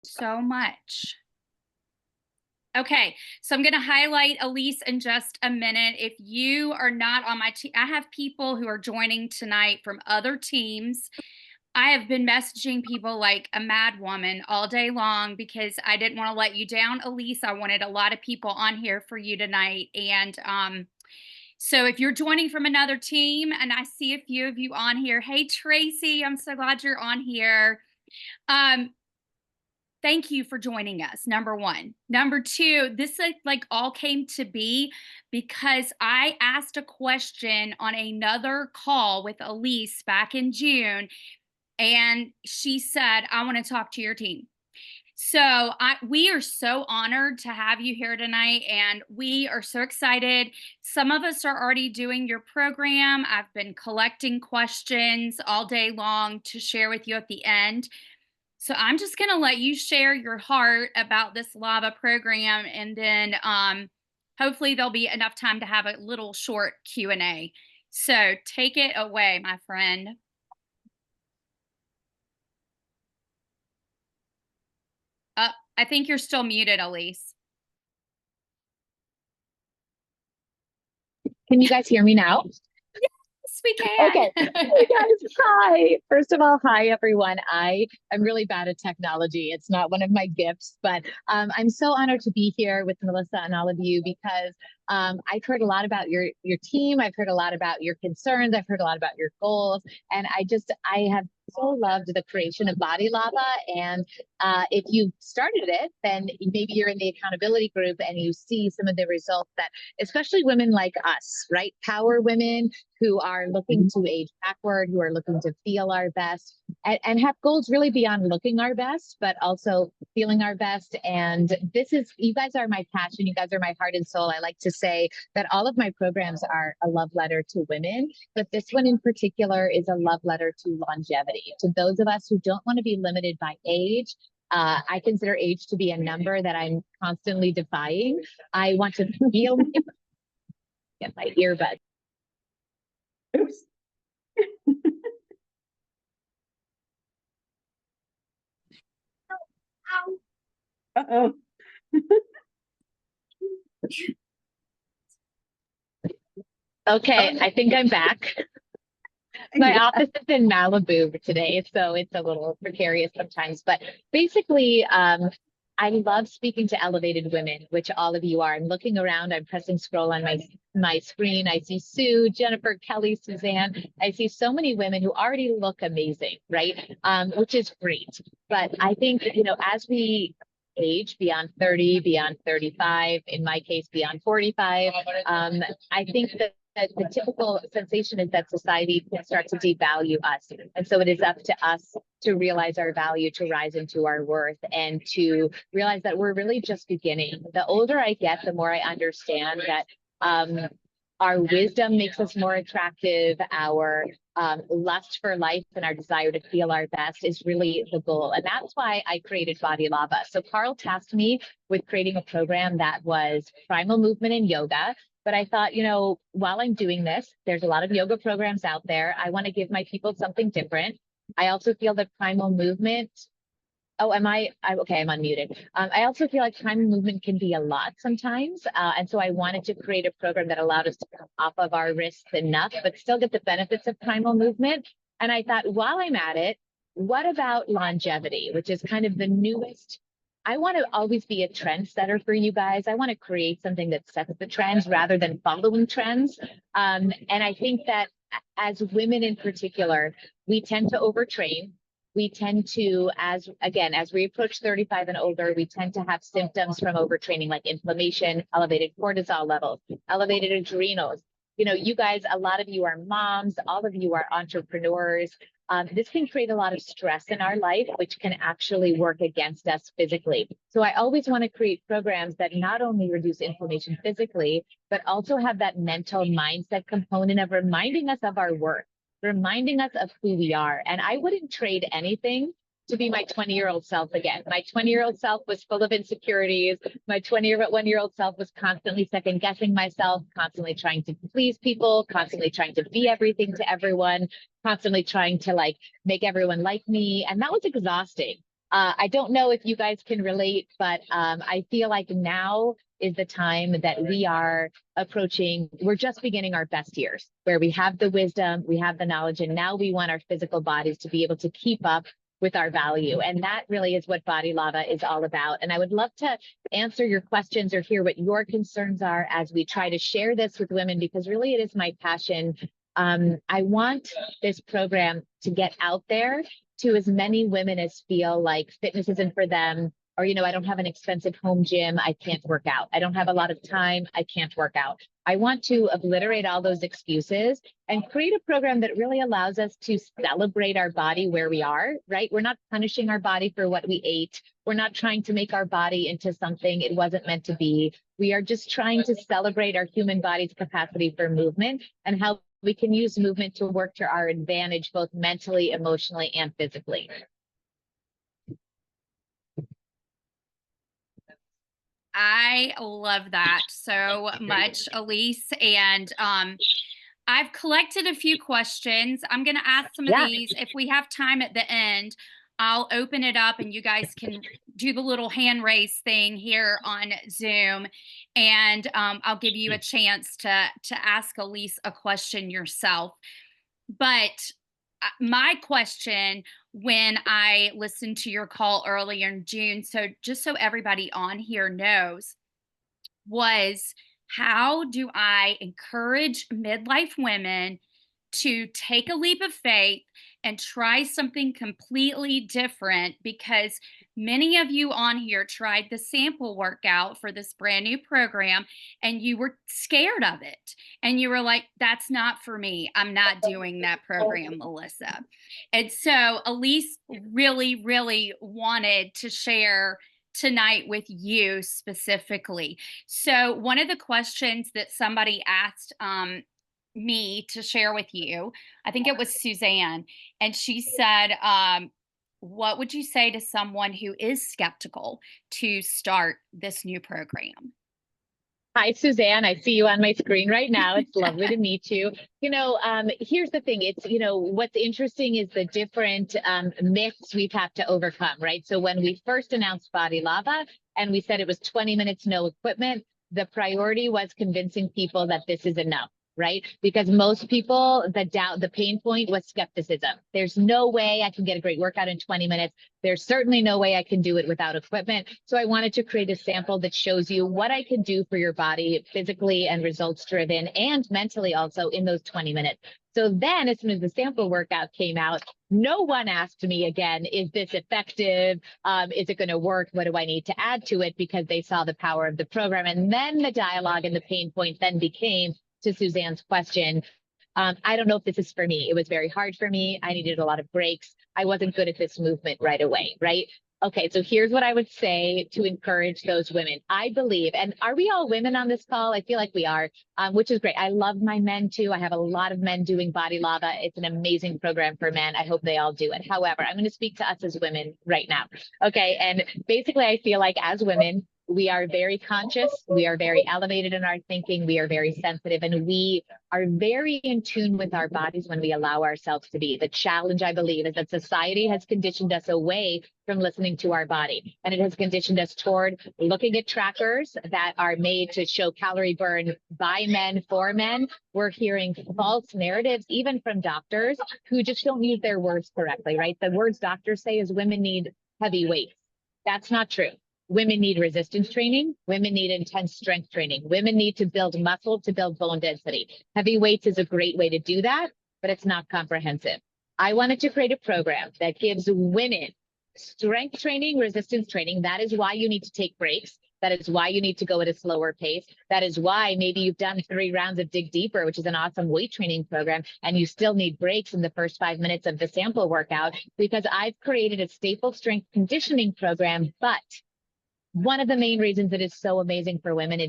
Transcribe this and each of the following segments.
so much. Okay, so I'm going to highlight Elise in just a minute. If you are not on my team, I have people who are joining tonight from other teams. I have been messaging people like a mad woman all day long because I didn't want to let you down, Elise. I wanted a lot of people on here for you tonight. And so if you're joining from another team, and I see a few of you on here, hey, Tracy, I'm so glad you're on here. Thank you for joining us, number one. Number two, this like all came to be because I asked a question on another call with Elise back in June, and she said, I want to talk to your team. So we are so honored to have you here tonight, and we are so excited. Some of us are already doing your program. I've been collecting questions all day long to share with you at the end. So I'm just going to let you share your heart about this LAVA program, and then hopefully there'll be enough time to have a little short Q&A. So take it away, my friend. I think you're still muted, Elise. Can you guys hear me now? Yes, we can. Okay. Hey guys, hi. First of all, hi everyone. I am really bad at technology. It's not one of my gifts, but I'm so honored to be here with Melissa and all of you because I've heard a lot about your team. I've heard a lot about your concerns. I've heard a lot about your goals, and I have so loved the creation of Bodi LAVA. And if you started it, then maybe you're in the accountability group and you see some of the results that, especially women like us, right? Power women who are looking to age backward, who are looking to feel our best, and have goals really beyond looking our best, but also feeling our best. And you guys are my passion. You guys are my heart and soul. I like to say that all of my programs are a love letter to women, but this one in particular is a love letter to longevity, to those of us who don't want to be limited by age. I consider age to be a number that I'm constantly defying. I want to feel get my earbuds. Oops. Uh-oh. Okay, I think I'm back. My office is in Malibu today, so it's a little precarious sometimes. But basically, I love speaking to elevated women, which all of you are. I'm looking around, I'm pressing scroll on my screen. I see Sue, Jennifer, Kelly, Suzanne. I see so many women who already look amazing, right? Which is great. But I think, as we age beyond 30, beyond 35, in my case, beyond 45, I think that the typical sensation is that society can start to devalue us. And so it is up to us to realize our value, to rise into our worth, and to realize that we're really just beginning. The older I get, the more I understand that our wisdom makes us more attractive. Our lust for life and our desire to feel our best is really the goal. And that's why I created Bodi LAVA. So Carl tasked me with creating a program that was primal movement and yoga. But I thought, while I'm doing this, there's a lot of yoga programs out there. I want to give my people something different. I also feel that primal movement. Oh, am I okay, I'm unmuted. I also feel like primal movement can be a lot sometimes. And so I wanted to create a program that allowed us to come off of our wrists enough, but still get the benefits of primal movement. And I thought, while I'm at it, what about longevity, which is kind of the newest. I want to always be a trendsetter for you guys. I want to create something that sets the trends rather than following trends. And I think that as women in particular, we tend to overtrain. We tend to, as we approach 35 and older, we tend to have symptoms from overtraining, like inflammation, elevated cortisol levels, elevated adrenals. You guys, a lot of you are moms, all of you are entrepreneurs. This can create a lot of stress in our life, which can actually work against us physically. So I always want to create programs that not only reduce inflammation physically, but also have that mental mindset component of reminding us of our worth, reminding us of who we are. And I wouldn't trade anything to be my 20-year-old self again. My 20-year-old self was full of insecurities. My 21-year-old self was constantly second guessing myself, constantly trying to please people, constantly trying to be everything to everyone, constantly trying to make everyone like me. And that was exhausting. I don't know if you guys can relate, but I feel like now is the time that we are approaching, we're just beginning our best years where we have the wisdom, we have the knowledge, and now we want our physical bodies to be able to keep up with our value. And that really is what Bodi Lava is all about. And I would love to answer your questions or hear what your concerns are as we try to share this with women, because really it is my passion. I want this program to get out there to as many women as feel like fitness isn't for them, or, you know, I don't have an expensive home gym, I can't work out. I don't have a lot of time, I can't work out. I want to obliterate all those excuses and create a program that really allows us to celebrate our body where we are, right? We're not punishing our body for what we ate. We're not trying to make our body into something it wasn't meant to be. We are just trying to celebrate our human body's capacity for movement and how we can use movement to work to our advantage, both mentally, emotionally, and physically. I love that so much, Elise. And I've collected a few questions. I'm going to ask some of Yeah. these. If we have time at the end, I'll open it up and you guys can do the little hand raise thing here on Zoom. And I'll give you a chance to ask Elise a question yourself. But my question when I listened to your call earlier in June, so just so everybody on here knows, was how do I encourage midlife women to take a leap of faith and try something completely different? Because many of you on here tried the sample workout for this brand new program and you were scared of it. And you were like, that's not for me. I'm not doing that program, Melissa. And so Elise really, really wanted to share tonight with you specifically. So, one of the questions that somebody asked me to share with you, I think it was Suzanne, and she said, what would you say to someone who is skeptical to start this new program? Hi, Suzanne. I see you on my screen right now. It's lovely to meet you. Here's the thing. It's, what's interesting is the different myths we've had to overcome, right? So when we first announced Bodi Lava and we said it was 20 minutes, no equipment, the priority was convincing people that this is enough, right? Because most people, the pain point was skepticism. There's no way I can get a great workout in 20 minutes. There's certainly no way I can do it without equipment. So I wanted to create a sample that shows you what I can do for your body physically and results driven and mentally also in those 20 minutes. So then as soon as the sample workout came out, no one asked me again, is this effective? Is it going to work? What do I need to add to it? Because they saw the power of the program. And then the dialogue and the pain point then became, to Suzanne's question, I don't know if this is for me. It was very hard for me. I needed a lot of breaks. I wasn't good at this movement right away, right? Okay, so here's what I would say to encourage those women. I believe, and are we all women on this call? I feel like we are, which is great. I love my men too. I have a lot of men doing Bodi Lava. It's an amazing program for men. I hope they all do it. However, I'm going to speak to us as women right now. Okay, and basically I feel like as women, we are very conscious, we are very elevated in our thinking, we are very sensitive, and we are very in tune with our bodies when we allow ourselves to be. The challenge, I believe, is that society has conditioned us away from listening to our body, and it has conditioned us toward looking at trackers that are made to show calorie burn by men for men. We're hearing false narratives, even from doctors who just don't use their words correctly, right? The words doctors say is women need heavy weights. That's not true. Women need resistance training. Women need intense strength training. Women need to build muscle to build bone density. Heavy weights is a great way to do that, but it's not comprehensive. I wanted to create a program that gives women strength training, resistance training. That is why you need to take breaks. That is why you need to go at a slower pace. That is why maybe you've done 3 rounds of Dig Deeper, which is an awesome weight training program, and you still need breaks in the first 5 minutes of the sample workout, because I've created a staple strength conditioning program. But one of the main reasons it is so amazing for women,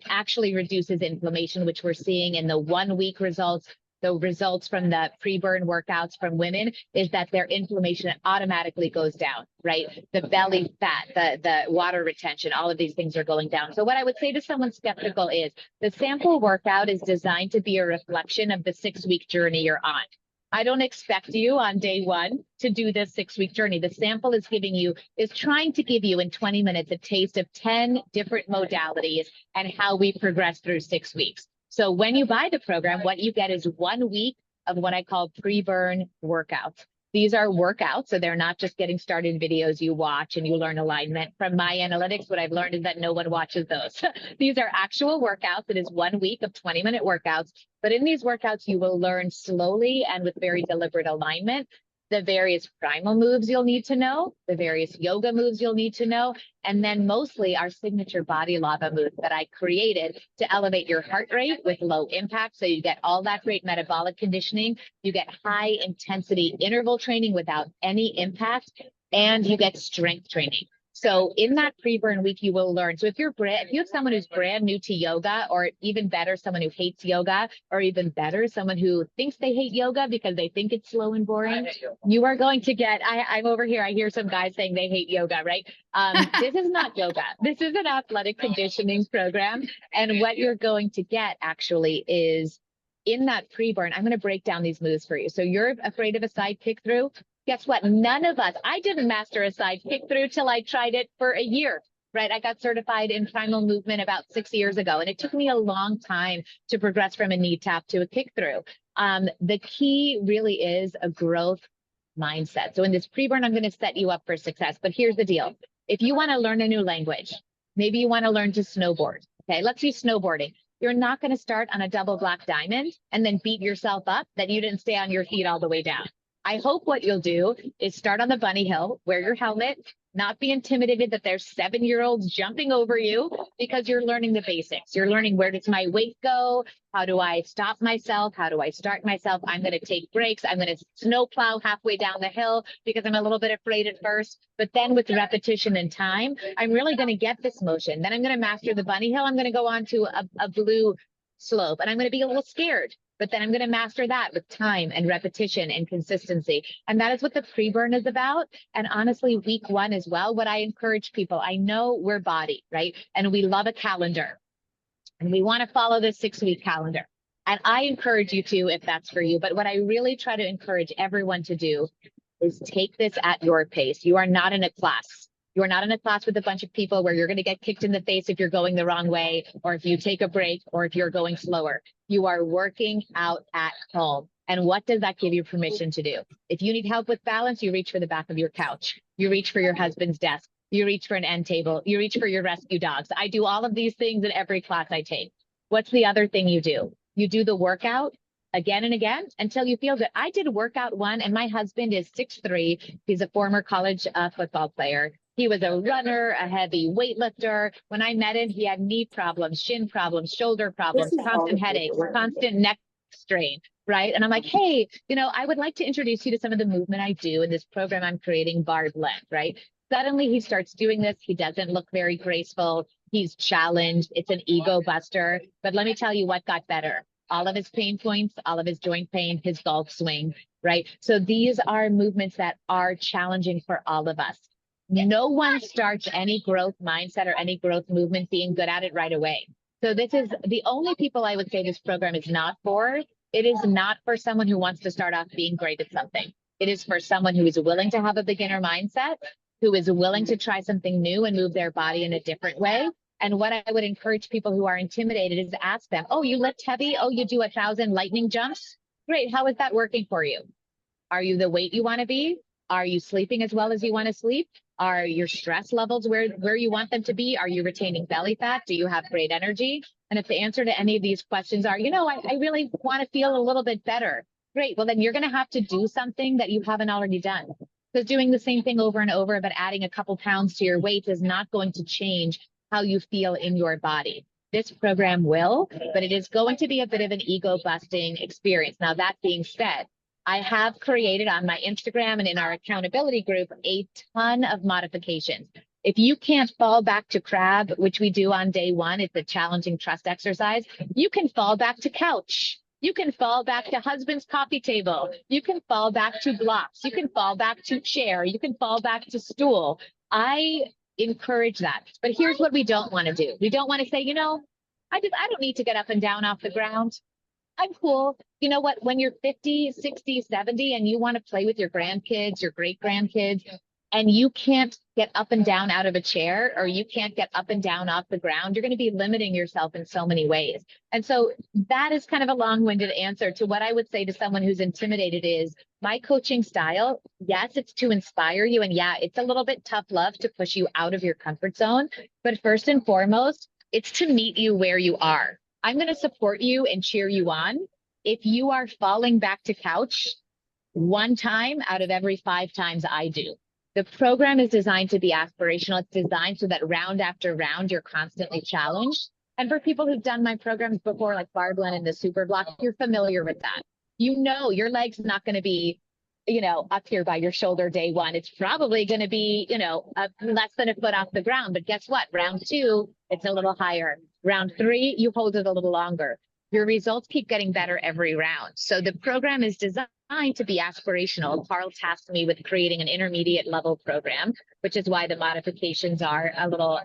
actually reduces inflammation, which we're seeing in the 1 week results. The results from the pre-burn workouts from women is that their inflammation automatically goes down, right? The belly fat, the water retention, all of these things are going down. So what I would say to someone skeptical is the sample workout is designed to be a reflection of the 6-week journey you're on. I don't expect you on day one to do this 6-week journey. The sample is trying to give you in 20 minutes a taste of 10 different modalities and how we progress through 6 weeks. So when you buy the program, what you get is 1 week of what I call pre-burn workouts. These are workouts, so they're not just getting started videos you watch and you learn alignment. From my analytics, what I've learned is that no one watches those. These are actual workouts. It is 1 week of 20-minute workouts. But in these workouts, you will learn slowly and with very deliberate alignment the various primal moves you'll need to know, the various yoga moves you'll need to know, and then mostly our signature body lava moves that I created to elevate your heart rate with low impact. So you get all that great metabolic conditioning, you get high intensity interval training without any impact, and you get strength training. So in that pre-burn week, you will learn. So if you have someone who's brand new to yoga, or even better, someone who hates yoga, or even better, someone who thinks they hate yoga because they think it's slow and boring, you are going to get, I'm over here, I hear some guys saying they hate yoga, right? This is not yoga. This is an athletic conditioning program. And what you're going to get actually is in that pre-burn, I'm going to break down these moves for you. So you're afraid of a side kick through. Guess what? None of us, I didn't master a side kick through till I tried it for a year, right? I got certified in primal movement about 6 years ago, and it took me a long time to progress from a knee tap to a kick through. The key really is a growth mindset. So in this pre-burn, I'm going to set you up for success, but here's the deal. If you want to learn a new language, maybe you want to learn to snowboard. Okay, let's use snowboarding. You're not going to start on a double black diamond and then beat yourself up that you didn't stay on your feet all the way down. I hope what you'll do is start on the bunny hill, wear your helmet, not be intimidated that there's 7-year-olds jumping over you, because you're learning the basics. You're learning, where does my weight go? How do I stop myself? How do I start myself? I'm going to take breaks. I'm going to snow plow halfway down the hill because I'm a little bit afraid at first. But then with repetition and time, I'm really going to get this motion. Then I'm going to master the bunny hill. I'm going to go on to a blue slope, and I'm going to be a little scared. But then I'm going to master that with time and repetition and consistency. And that is what the pre-burn is about. And honestly, week 1 as well, what I encourage people, I know we're body, right? And we love a calendar. And we want to follow this 6-week calendar. And I encourage you to, if that's for you. But what I really try to encourage everyone to do is take this at your pace. You are not in a class. You're not in a class with a bunch of people where you're going to get kicked in the face if you're going the wrong way, or if you take a break, or if you're going slower. You are working out at home. And what does that give you permission to do? If you need help with balance, you reach for the back of your couch. You reach for your husband's desk. You reach for an end table. You reach for your rescue dogs. I do all of these things in every class I take. What's the other thing you do? You do the workout again and again until you feel good. I did workout 1, and my husband is 6'3". He's a former college football player. He was a runner, a heavy weightlifter. When I met him, he had knee problems, shin problems, shoulder problems, constant headaches, constant neck strain, right? And I'm like, hey, I would like to introduce you to some of the movement I do in this program I'm creating, Barred Leg, right? Suddenly he starts doing this. He doesn't look very graceful. He's challenged. It's an ego buster. But let me tell you what got better. All of his pain points, all of his joint pain, his golf swing, right? So these are movements that are challenging for all of us. No one starts any growth mindset or any growth movement being good at it right away. So this is the only people I would say this program is not for. It is not for someone who wants to start off being great at something. It is for someone who is willing to have a beginner mindset, who is willing to try something new and move their body in a different way. And what I would encourage people who are intimidated is to ask them, oh, you lift heavy? Oh, you do 1,000 lightning jumps? Great. How is that working for you? Are you the weight you want to be? Are you sleeping as well as you want to sleep? Are your stress levels where you want them to be? Are you retaining belly fat? Do you have great energy? And if the answer to any of these questions are, I really want to feel a little bit better. Great. Well, then you're going to have to do something that you haven't already done. Because doing the same thing over and over, but adding a couple pounds to your weight is not going to change how you feel in your body. This program will, but it is going to be a bit of an ego busting experience. Now, that being said, I have created on my Instagram and in our accountability group a ton of modifications. If you can't fall back to crab, which we do on day 1, it's a challenging trust exercise, you can fall back to couch. You can fall back to husband's coffee table. You can fall back to blocks. You can fall back to chair. You can fall back to stool. I encourage that. But here's what we don't want to do. We don't want to say, I don't need to get up and down off the ground. I'm cool. You know what? When you're 50, 60, 70, and you want to play with your grandkids, your great grandkids, and you can't get up and down out of a chair or you can't get up and down off the ground, you're going to be limiting yourself in so many ways. And so that is kind of a long-winded answer to what I would say to someone who's intimidated is my coaching style. Yes, it's to inspire you. And yeah, it's a little bit tough love to push you out of your comfort zone. But first and foremost, it's to meet you where you are. I'm going to support you and cheer you on. If you are falling back to couch one time out of every 5 times I do, the program is designed to be aspirational. It's designed so that round after round, you're constantly challenged. And for people who've done my programs before, like Barbara and the Super Block, you're familiar with that. You know, your leg's not going to be, up here by your shoulder day one. It's probably going to be, less than a foot off the ground. But guess what? Round two, it's a little higher. Round three, you hold it a little longer. Your results keep getting better every round. So the program is designed to be aspirational. Carl tasked me with creating an intermediate level program, which is why the modifications are a little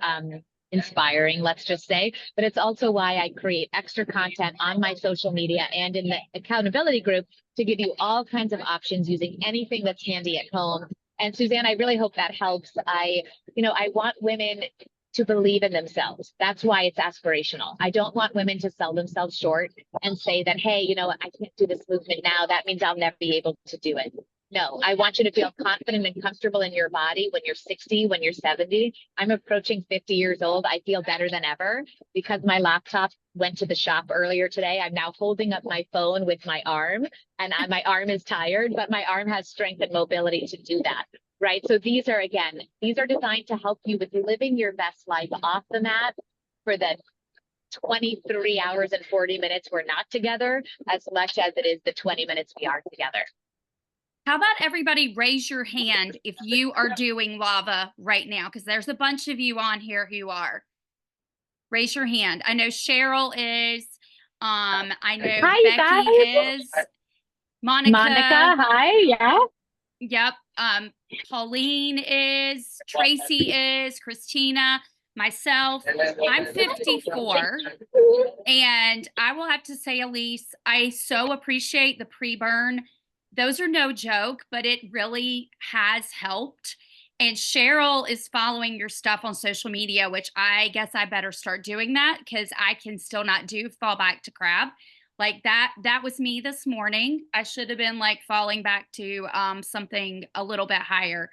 inspiring, let's just say. But it's also why I create extra content on my social media and in the accountability group to give you all kinds of options using anything that's handy at home. And Suzanne, I really hope that helps. I want women to believe in themselves. That's why it's aspirational. I don't want women to sell themselves short and say that, hey, I can't do this movement now. That means I'll never be able to do it. No, I want you to feel confident and comfortable in your body when you're 60, when you're 70. I'm approaching 50 years old. I feel better than ever because my laptop went to the shop earlier today. I'm now holding up my phone with my arm, and my arm is tired, but my arm has strength and mobility to do that. Right. So these are designed to help you with living your best life off the mat for the 23 hours and 40 minutes we're not together, as much as it is the 20 minutes we are together. How about everybody raise your hand if you are doing lava right now? Because there's a bunch of you on here who are. Raise your hand. I know Cheryl is. I know Hi, you Becky guys. is. Monica. Hi. Yeah. Yep. Pauline is. Tracy is. Christina. Myself. I'm 54. And I will have to say, Elise, I so appreciate the pre-burn. Those are no joke, but it really has helped. And Cheryl is following your stuff on social media, which I guess I better start doing that because I can still not do fall back to crab. Like that was me this morning. I should have been like falling back to something a little bit higher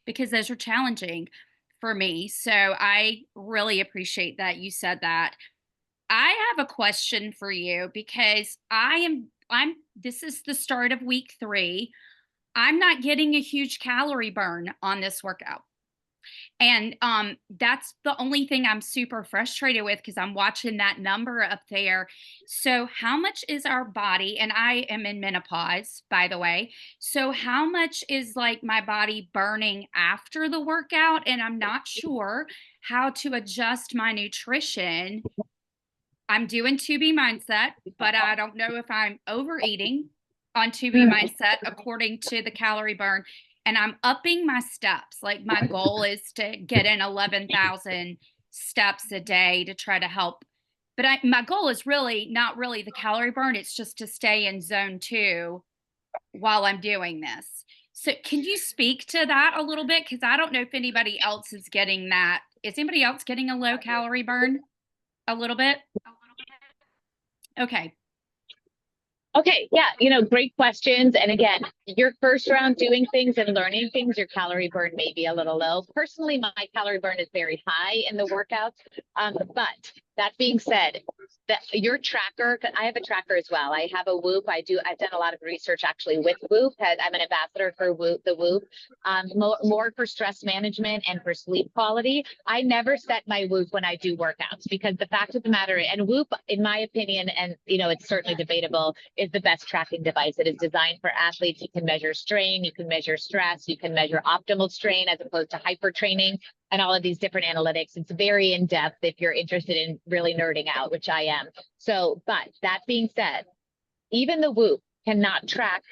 because those are challenging for me. So I really appreciate that you said that. I have a question for you because I'm this is the start of week 3. I'm not getting a huge calorie burn on this workout. And that's the only thing I'm super frustrated with because I'm watching that number up there. So how much is our body, and I am in menopause, by the way. So how much is like my body burning after the workout? And I'm not sure how to adjust my nutrition. I'm doing 2B mindset, but I don't know if I'm overeating on 2B mindset according to the calorie burn. And I'm upping my steps. Like my goal is to get in 11,000 steps a day to try to help. But my goal is really not really the calorie burn. It's just to stay in zone 2 while I'm doing this. So can you speak to that a little bit? Because I don't know if anybody else is getting that. Is anybody else getting a low calorie burn a little bit? Okay. Okay, yeah, great questions. And again, your first round doing things and learning things, your calorie burn may be a little low. Personally, my calorie burn is very high in the workouts. But that being said, your tracker, I have a tracker as well. I have a Whoop. I've done a lot of research actually with Whoop. I'm an ambassador for Whoop, the Whoop, more for stress management and for sleep quality. I never set my Whoop when I do workouts because the fact of the matter, and Whoop, in my opinion, and it's certainly debatable, is the best tracking device. It is designed for athletes. You can measure strain, you can measure stress, you can measure optimal strain as opposed to hypertraining and all of these different analytics. It's very in depth if you're interested in really nerding out, which I am. So, but that being said, even the Whoop cannot track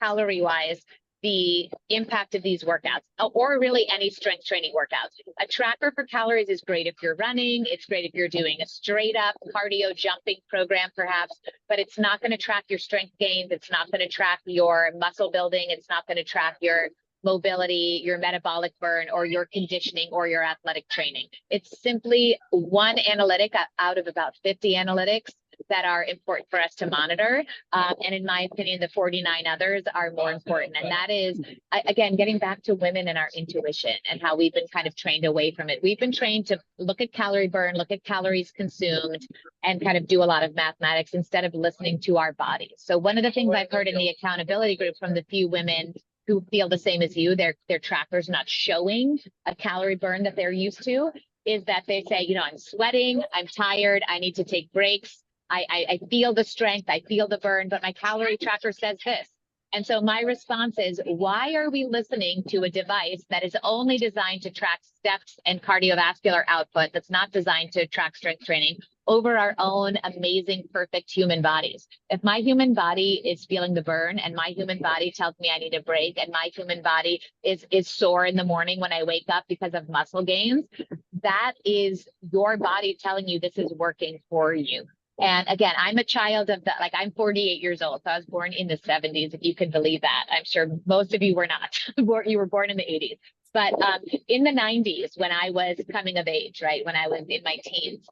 calorie wise the impact of these workouts, or really any strength training workouts. A tracker for calories is great if you're running. It's great if you're doing a straight up cardio jumping program, perhaps, but it's not going to track your strength gains. It's not going to track your muscle building. It's not going to track your mobility, your metabolic burn, or your conditioning, or your athletic training. It's simply one analytic out of about 50 analytics that are important for us to monitor. And in my opinion, the 49 others are more important. And that is, again, getting back to women and our intuition and how we've been kind of trained away from it. We've been trained to look at calorie burn, look at calories consumed, and kind of do a lot of mathematics instead of listening to our bodies. So one of the things I've heard in the accountability group from the few women who feel the same as you, their trackers not showing a calorie burn that they're used to, is that they say, you know, I'm sweating, I'm tired, I need to take breaks. I feel the strength, I feel the burn, but my calorie tracker says this. And so my response is, why are we listening to a device that is only designed to track steps and cardiovascular output, that's not designed to track strength training, over our own amazing, perfect human bodies? If my human body is feeling the burn and my human body tells me I need a break, and my human body is sore in the morning when I wake up because of muscle gains, that is your body telling you this is working for you. And again, I'm a child of that. Like, I'm 48 years old. So I was born in the 70s, if you can believe that. I'm sure most of you were not. You were born in the 80s. But in the 90s, when I was coming of age, right, when I was in my teens,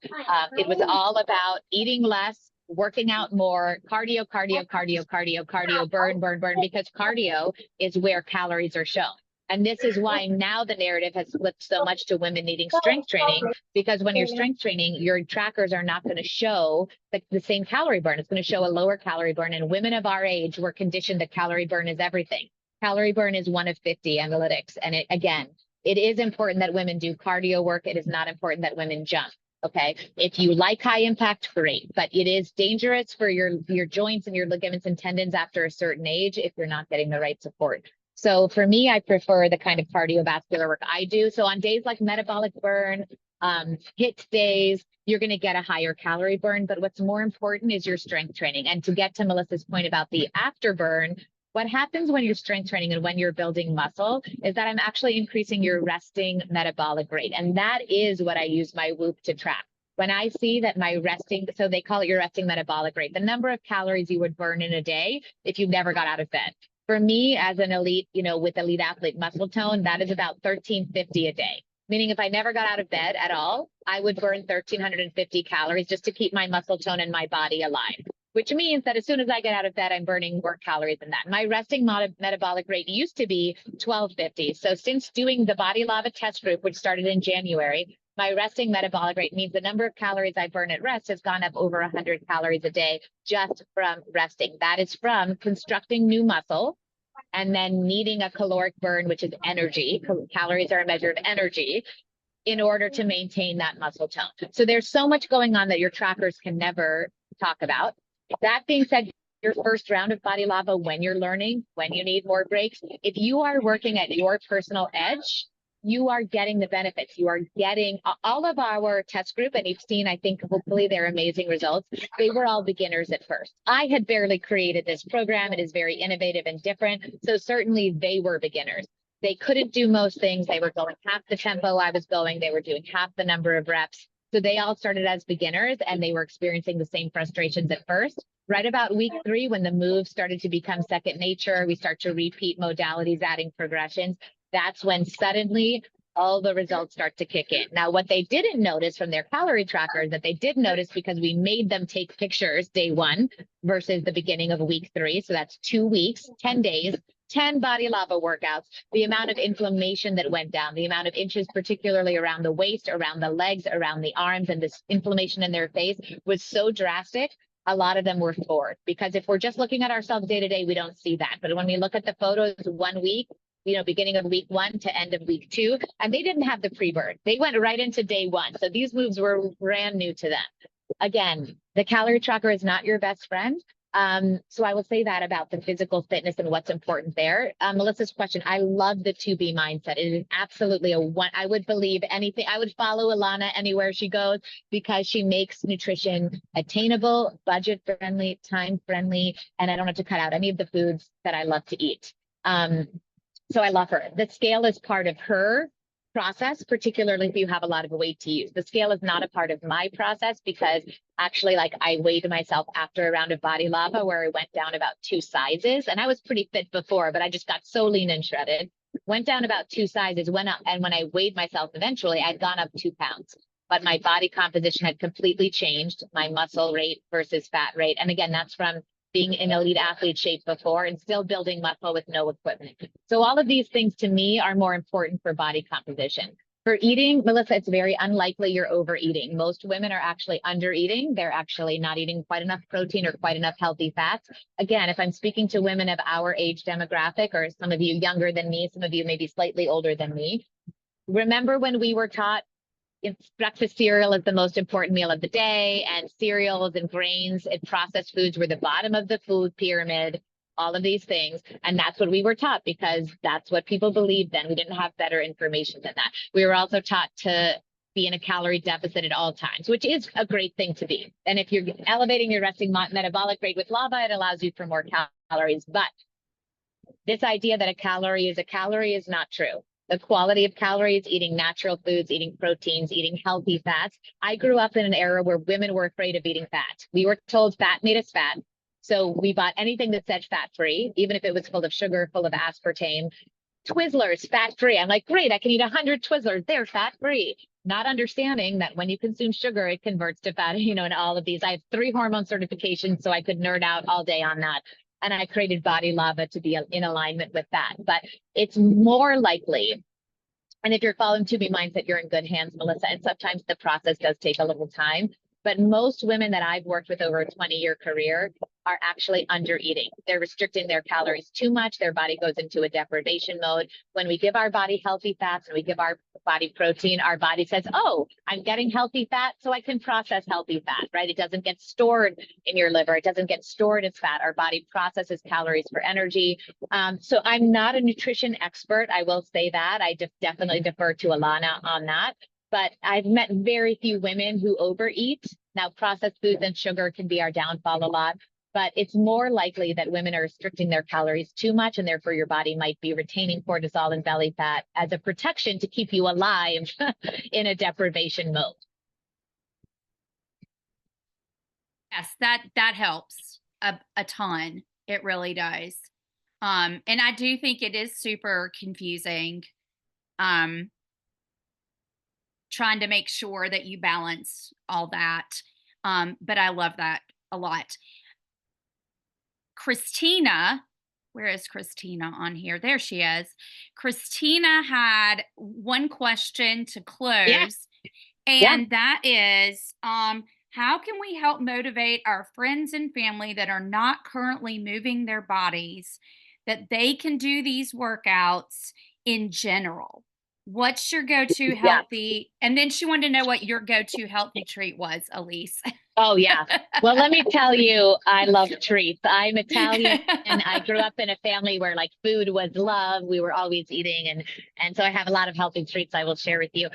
it was all about eating less, working out more, cardio, cardio, cardio, cardio, cardio, burn, burn, burn, because cardio is where calories are shown. And this is why now the narrative has flipped so much to women needing strength training, because when you're strength training, your trackers are not going to show the same calorie burn. It's going to show a lower calorie burn. And women of our age were conditioned that calorie burn is everything. Calorie burn is one of 50 analytics. And it is important that women do cardio work. It is not important that women jump. Okay. If you like high impact, great, but it is dangerous for your joints and your ligaments and tendons after a certain age if you're not getting the right support. So for me, I prefer the kind of cardiovascular work I do. So on days like metabolic burn, HIIT days, you're going to get a higher calorie burn. But what's more important is your strength training. And to get to Melissa's point about the afterburn, what happens when you're strength training and when you're building muscle is that I'm actually increasing your resting metabolic rate. And that is what I use my Whoop to track. When I see that my resting, so they call it your resting metabolic rate, the number of calories you would burn in a day if you never got out of bed. For me, as an elite, with elite athlete muscle tone, that is about 1,350 a day. Meaning if I never got out of bed at all, I would burn 1,350 calories just to keep my muscle tone and my body alive, which means that as soon as I get out of bed, I'm burning more calories than that. My resting metabolic rate used to be 1,250. So since doing the Bodi LAVA test group, which started in January, my resting metabolic rate means the number of calories I burn at rest has gone up over 100 calories a day just from resting. That is from constructing new muscle and then needing a caloric burn, which is energy. Calories are a measure of energy in order to maintain that muscle tone. So there's so much going on that your trackers can never talk about. That being said, your first round of Bodi LAVA, when you're learning, when you need more breaks, if you are working at your personal edge, you are getting the benefits. You are getting all of our test group, and you've seen, I think, hopefully their amazing results. They were all beginners at first. I had barely created this program. It is very innovative and different. So certainly they were beginners. They couldn't do most things. They were going half the tempo I was going. They were doing half the number of reps. So they all started as beginners and they were experiencing the same frustrations at first. Right about week 3, when the moves started to become second nature, we start to repeat modalities, adding progressions. That's when suddenly all the results start to kick in. Now, what they didn't notice from their calorie trackers that they did notice, because we made them take pictures day 1 versus the beginning of week 3. So that's 2 weeks, 10 days, 10 Bodi LAVA workouts, the amount of inflammation that went down, the amount of inches, particularly around the waist, around the legs, around the arms, and this inflammation in their face was so drastic. A lot of them were floored, because if we're just looking at ourselves day to day, we don't see that. But when we look at the photos 1 week, beginning of week 1 to end of week 2, and they didn't have the pre-burn. They went right into day 1. So these moves were brand new to them. Again, the calorie tracker is not your best friend. So I will say that about the physical fitness and what's important there. Melissa's question, I love the 2B mindset. It is absolutely I would believe anything. I would follow Ilana anywhere she goes, because she makes nutrition attainable, budget friendly, time friendly, and I don't have to cut out any of the foods that I love to eat. Um, so I love her. The scale is part of her process, particularly if you have a lot of weight to use. The scale is not a part of my process because actually, like, I weighed myself after a round of Body Lava where I went down about 2 sizes, and I was pretty fit before, but I just got so lean and shredded. Went down about 2 sizes, went up, and when I weighed myself eventually, I'd gone up 2 pounds. But my body composition had completely changed, my muscle rate versus fat rate. And again, that's from being in elite athlete shape before and still building muscle with no equipment. So all of these things to me are more important for body composition. For eating, Melissa, it's very unlikely you're overeating. Most women are actually under eating. They're actually not eating quite enough protein or quite enough healthy fats. Again, if I'm speaking to women of our age demographic, or some of you younger than me, some of you maybe slightly older than me, remember when we were taught breakfast cereal is the most important meal of the day, and cereals and grains and processed foods were the bottom of the food pyramid, all of these things. And that's what we were taught because that's what people believed then. We didn't have better information than that. We were also taught to be in a calorie deficit at all times, which is a great thing to be. And if you're elevating your resting metabolic rate with lava, it allows you for more calories. But this idea that a calorie is not true. The quality of calories, eating natural foods, eating proteins, eating healthy fats. I grew up in an era where women were afraid of eating fat. We were told fat made us fat. So we bought anything that said fat free, even if it was full of sugar, full of aspartame. Twizzlers, fat free. I'm like, great, I can eat 100 Twizzlers. They're fat free. Not understanding that when you consume sugar, it converts to fat, and all of these. I have 3 hormone certifications, so I could nerd out all day on that. And I created Body Lava to be in alignment with that. But it's more likely, and if you're following 2B Mindset, you're in good hands, Melissa. And sometimes the process does take a little time. But most women that I've worked with over a 20-year career are actually under eating. They're restricting their calories too much. Their body goes into a deprivation mode. When we give our body healthy fats and we give our body protein, our body says, oh, I'm getting healthy fat, so I can process healthy fat, right? It doesn't get stored in your liver. It doesn't get stored as fat. Our body processes calories for energy. So I'm not a nutrition expert. I will say that. I definitely defer to Alana on that. But I've met very few women who overeat. Now, processed foods and sugar can be our downfall a lot, but it's more likely that women are restricting their calories too much, and therefore your body might be retaining cortisol and belly fat as a protection to keep you alive in a deprivation mode. Yes, that helps a ton. It really does. And I do think it is super confusing. Trying to make sure that you balance all that. But I love that a lot. Christina, where is Christina on here? There she is. Christina had one question to Yeah. close, and that is, how can we help motivate our friends and family that are not currently moving their bodies that they can do these workouts in general? What's your go-to Yeah. healthy? And then she wanted to know what your go-to healthy treat was, Elise. Oh, yeah. Well, let me tell you, I love treats. I'm Italian, and I grew up in a family where like food was love. We were always eating, and so I have a lot of healthy treats I will share with you.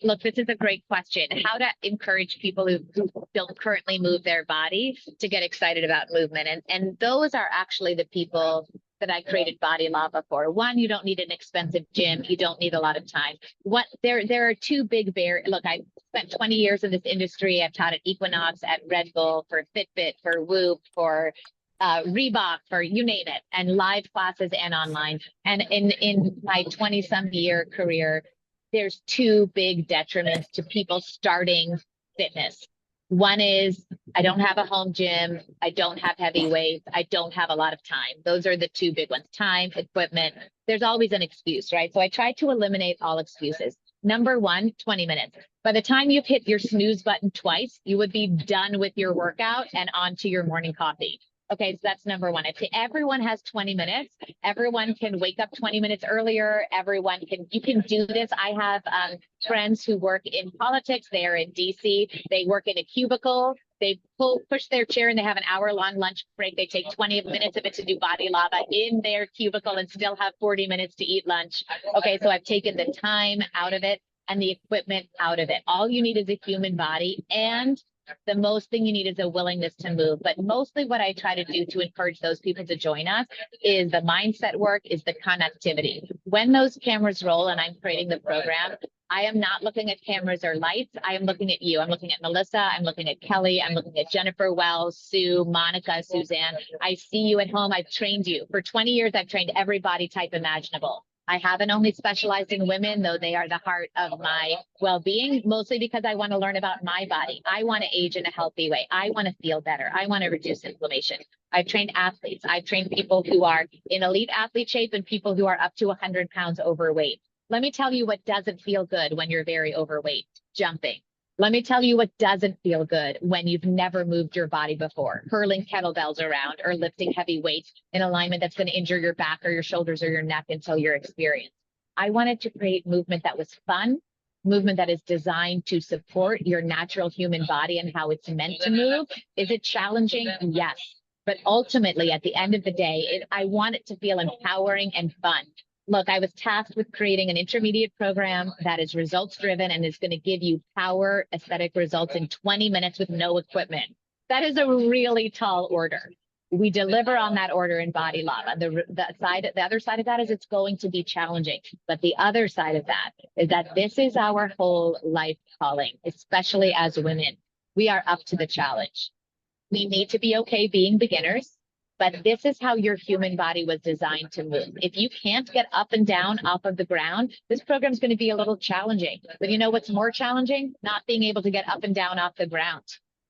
Look, this is a great question. How to encourage people who don't currently move their body to get excited about movement, and those are actually the people that I created Body Lava for. One, you don't need an expensive gym. You don't need a lot of time. There are 2 big barriers. Look, I spent 20 years in this industry. I've taught at Equinox, at Red Bull, for Fitbit, for Whoop, for Reebok, for you name it, and live classes and online. And in my 20-some year career, there's 2 big detriments to people starting fitness. One is I don't have a home gym. I don't have heavy weights. I don't have a lot of time. Those are the 2 big ones: time, equipment. There's always an excuse, right? So I try to eliminate all excuses. Number 1, 20 minutes. By the time you've hit your snooze button twice, you would be done with your workout and on to your morning coffee. Okay, so that's number 1. If everyone has 20 minutes, everyone can wake up 20 minutes earlier. You can do this. I have friends who work in politics. They're in DC. They work in a cubicle. They push their chair and they have an hour-long lunch break. They take 20 minutes of it to do Body Lava in their cubicle and still have 40 minutes to eat lunch. Okay, so I've taken the time out of it and the equipment out of it. All you need is a human body and The most thing you need is a willingness to move. But mostly what I try to do to encourage those people to join us is the mindset work, is the connectivity. When those cameras roll and I'm creating the program, I am not looking at cameras or lights. I am looking at you. I'm looking at Melissa. I'm looking at Kelly. I'm looking at Jennifer Wells, Sue, Monica, Suzanne. I see you at home. I've trained you. For 20 years, I've trained every body type imaginable. I haven't only specialized in women, though they are the heart of my well-being, mostly because I want to learn about my body. I want to age in a healthy way. I want to feel better. I want to reduce inflammation. I've trained athletes. I've trained people who are in elite athlete shape and people who are up to 100 pounds overweight. Let me tell you what doesn't feel good when you're very overweight: jumping. Let me tell you what doesn't feel good when you've never moved your body before: hurling kettlebells around or lifting heavy weights in alignment that's going to injure your back or your shoulders or your neck until you're experienced. I wanted to create movement that was fun, movement that is designed to support your natural human body and how it's meant to move. Is it challenging? Yes. But ultimately, at the end of the day, I want it to feel empowering and fun. Look, I was tasked with creating an intermediate program that is results driven and is going to give you power aesthetic results in 20 minutes with no equipment. That is a really tall order. We deliver on that order in Bodi LAVA. The other side of that is it's going to be challenging. But the other side of that is that this is our whole life calling, especially as women. We are up to the challenge. We need to be okay being beginners. But this is how your human body was designed to move. If you can't get up and down off of the ground, this program is going to be a little challenging. But you know what's more challenging? Not being able to get up and down off the ground.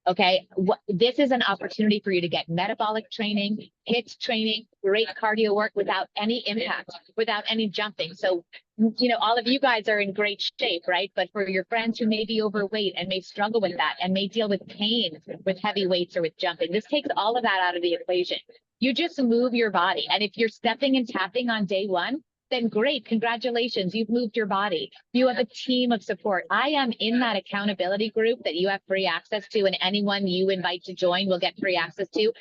Okay, this is an opportunity for you to get metabolic training, HIIT training, great cardio work without any impact, without any jumping. So, you know, all of you guys are in great shape, right? But for your friends who may be overweight and may struggle with that and may deal with pain with heavy weights or with jumping, this takes all of that out of the equation. You just move your body. And if you're stepping and tapping on day one, then great, congratulations, you've moved your body. You have a team of support. I am in that accountability group that you have free access to, and anyone you invite to join will get free access to.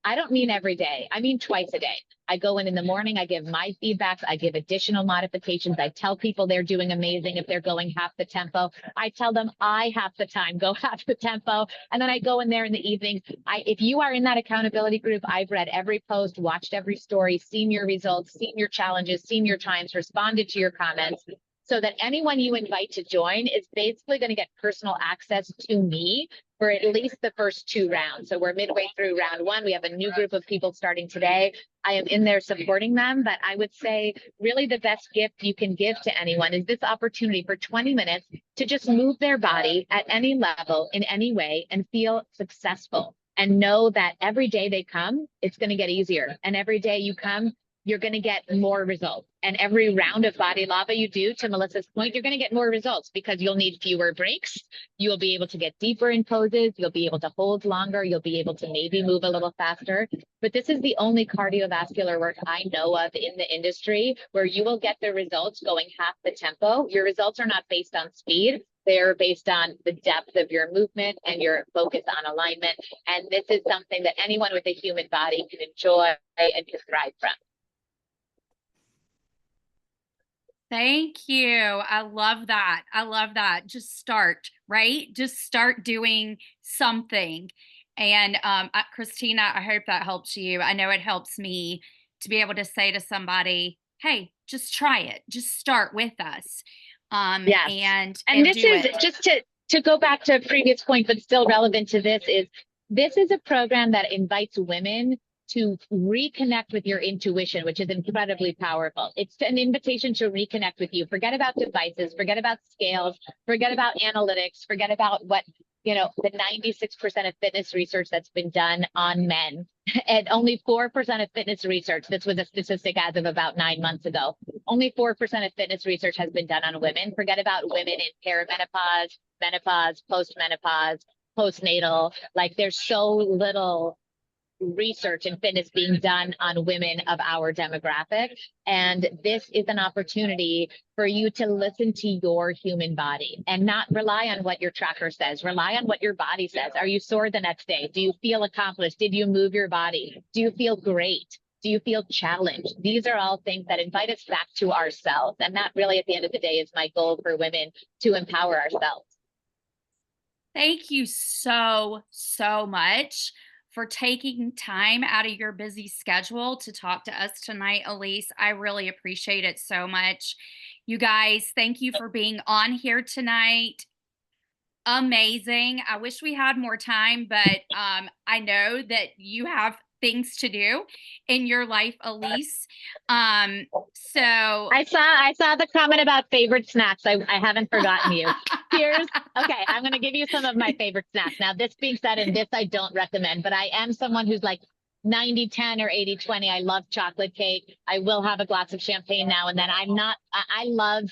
I don't mean every day. I mean twice a day. I go in the morning, I give my feedbacks, I give additional modifications. I tell people they're doing amazing if they're going half the tempo. I tell them I half the time go half the tempo. And then I go in there in the evenings. If you are in that accountability group, I've read every post, watched every story, seen your results, seen your challenges, seen your times, responded to your comments, so that anyone you invite to join is basically going to get personal access to me for at least the first 2 rounds. So we're midway through round 1. We have a new group of people starting today. I am in there supporting them, but I would say really the best gift you can give to anyone is this opportunity for 20 minutes to just move their body at any level in any way and feel successful, and know that every day they come, it's going to get easier. And every day you come, you're going to get more results. And every round of Bodi LAVA you do, to Melissa's point, you're going to get more results because you'll need fewer breaks. You'll be able to get deeper in poses. You'll be able to hold longer. You'll be able to maybe move a little faster. But this is the only cardiovascular work I know of in the industry where you will get the results going half the tempo. Your results are not based on speed. They're based on the depth of your movement and your focus on alignment. And this is something that anyone with a human body can enjoy and can thrive from. Thank you. I love that. I love that. Just start, right? Just start doing something. And Christina, I hope that helps you. I know it helps me to be able to say to somebody, hey, just try it. Just start with us. Yes. And this do is it. just to go back to a previous point, but still relevant to this is a program that invites women to reconnect with your intuition, which is incredibly powerful. It's an invitation to reconnect with you. Forget about devices, forget about scales, forget about analytics, forget about what, you know, the 96% of fitness research that's been done on men and only 4% of fitness research. This was a statistic as of about 9 months ago. Only 4% of fitness research has been done on women. Forget about women in perimenopause, menopause, postmenopause, postnatal. Like, there's so little research and fitness being done on women of our demographic. And this is an opportunity for you to listen to your human body and not rely on what your tracker says. Rely on what your body says. Are you sore the next day? Do you feel accomplished? Did you move your body? Do you feel great? Do you feel challenged? These are all things that invite us back to ourselves. And that really, at the end of the day, is my goal for women, to empower ourselves. Thank you so, so much for taking time out of your busy schedule to talk to us tonight, Elise. I really appreciate it so much. You guys, thank you for being on here tonight. Amazing. I wish we had more time, but I know that you have things to do in your life, Elise. Um, so I saw the comment about favorite snacks. I haven't forgotten you. Here's okay, I'm gonna give you some of my favorite snacks. Now, this being said, and this I don't recommend, but I am someone who's like 90-10 or 80-20. I love chocolate cake. I will have a glass of champagne now and then. I love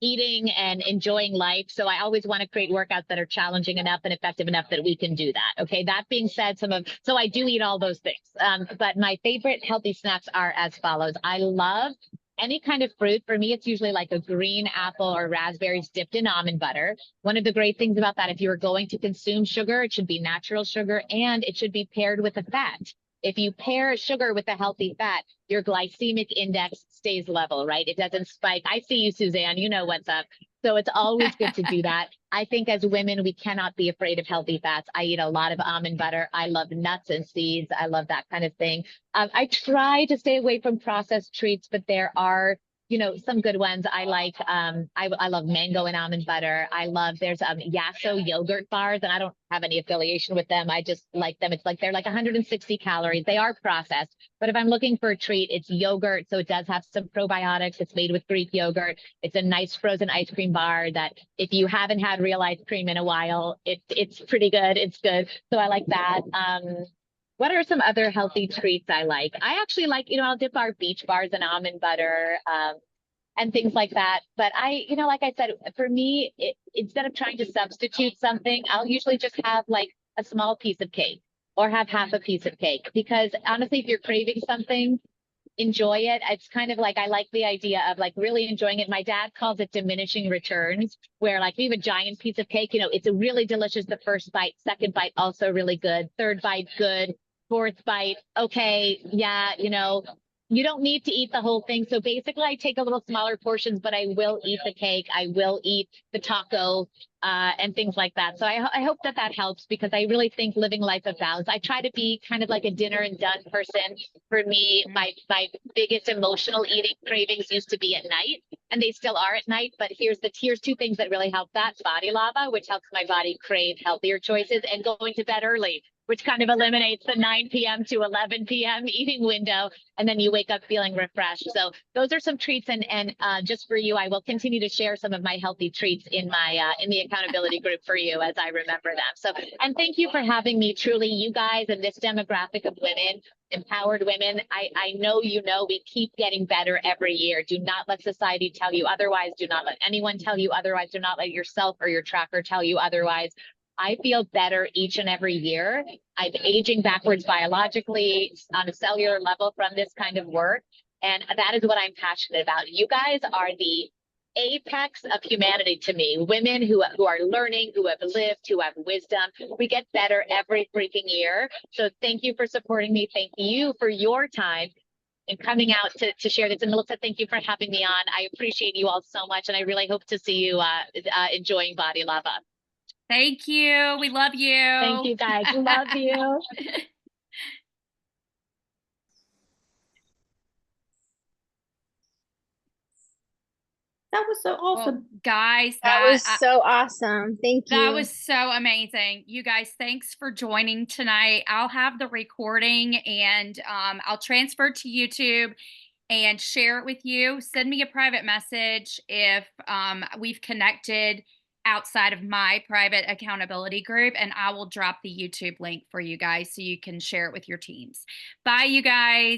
eating and enjoying life. So I always want to create workouts that are challenging enough and effective enough that we can do that. Okay. That being said, so I do eat all those things. But my favorite healthy snacks are as follows. I love any kind of fruit. For me, it's usually like a green apple or raspberries dipped in almond butter. One of the great things about that, if you are going to consume sugar, it should be natural sugar and it should be paired with a fat. If you pair sugar with a healthy fat, your glycemic index stays level, right? It doesn't spike. I see you, Suzanne. You know what's up. So it's always good to do that. I think as women, we cannot be afraid of healthy fats. I eat a lot of almond butter. I love nuts and seeds. I love that kind of thing. I try to stay away from processed treats, but there are some good ones. I like I love mango and almond butter. There's Yasso yogurt bars, and I don't have any affiliation with them. I just like them. It's like they're like 160 calories. They are processed, but if I'm looking for a treat, it's yogurt. So it does have some probiotics. It's made with Greek yogurt. It's a nice frozen ice cream bar that if you haven't had real ice cream in a while, it's pretty good. It's good. So I like that. What are some other healthy treats I like? I actually like, I'll dip our beach bars in almond butter, and things like that. But like I said, for me, instead of trying to substitute something, I'll usually just have like a small piece of cake or have half a piece of cake. Because honestly, if you're craving something, enjoy it. It's kind of like I like the idea of like really enjoying it. My dad calls it diminishing returns, where like we have a giant piece of cake, it's really delicious the first bite, second bite also really good, third bite good, fourth bite okay, yeah, you don't need to eat the whole thing. So basically, I take a little smaller portions, but I will eat the cake. I will eat the taco, and things like that. So I hope that helps because I really think living life of balance. I try to be kind of like a dinner and done person. For me, my biggest emotional eating cravings used to be at night, and they still are at night. But here's two things that really help that: Bodi LAVA, which helps my body crave healthier choices, and going to bed early, which kind of eliminates the 9 p.m. to 11 p.m. eating window. And then you wake up feeling refreshed. So those are some treats. And just for you, I will continue to share some of my healthy treats in in the accountability group for you as I remember them. So, and thank you for having me. Truly, you guys and this demographic of women, empowered women, I know we keep getting better every year. Do not let society tell you otherwise. Do not let anyone tell you otherwise. Do not let yourself or your tracker tell you otherwise. I feel better each and every year. I'm aging backwards biologically on a cellular level from this kind of work. And that is what I'm passionate about. You guys are the apex of humanity to me. Women who are learning, who have lived, who have wisdom. We get better every freaking year. So thank you for supporting me. Thank you for your time and coming out to share this. And Melissa, thank you for having me on. I appreciate you all so much. And I really hope to see you enjoying Bodi LAVA. thank you. We love you. Thank you, guys. Love you. That was so awesome. Well, guys, That was so awesome. Thank you. that was so amazing. You guys, thanks for joining tonight. I'll have the recording and I'll transfer it to YouTube and share it with you. Send me a private message if we've connected outside of my private accountability group, and I will drop the YouTube link for you guys so you can share it with your teams. Bye, you guys.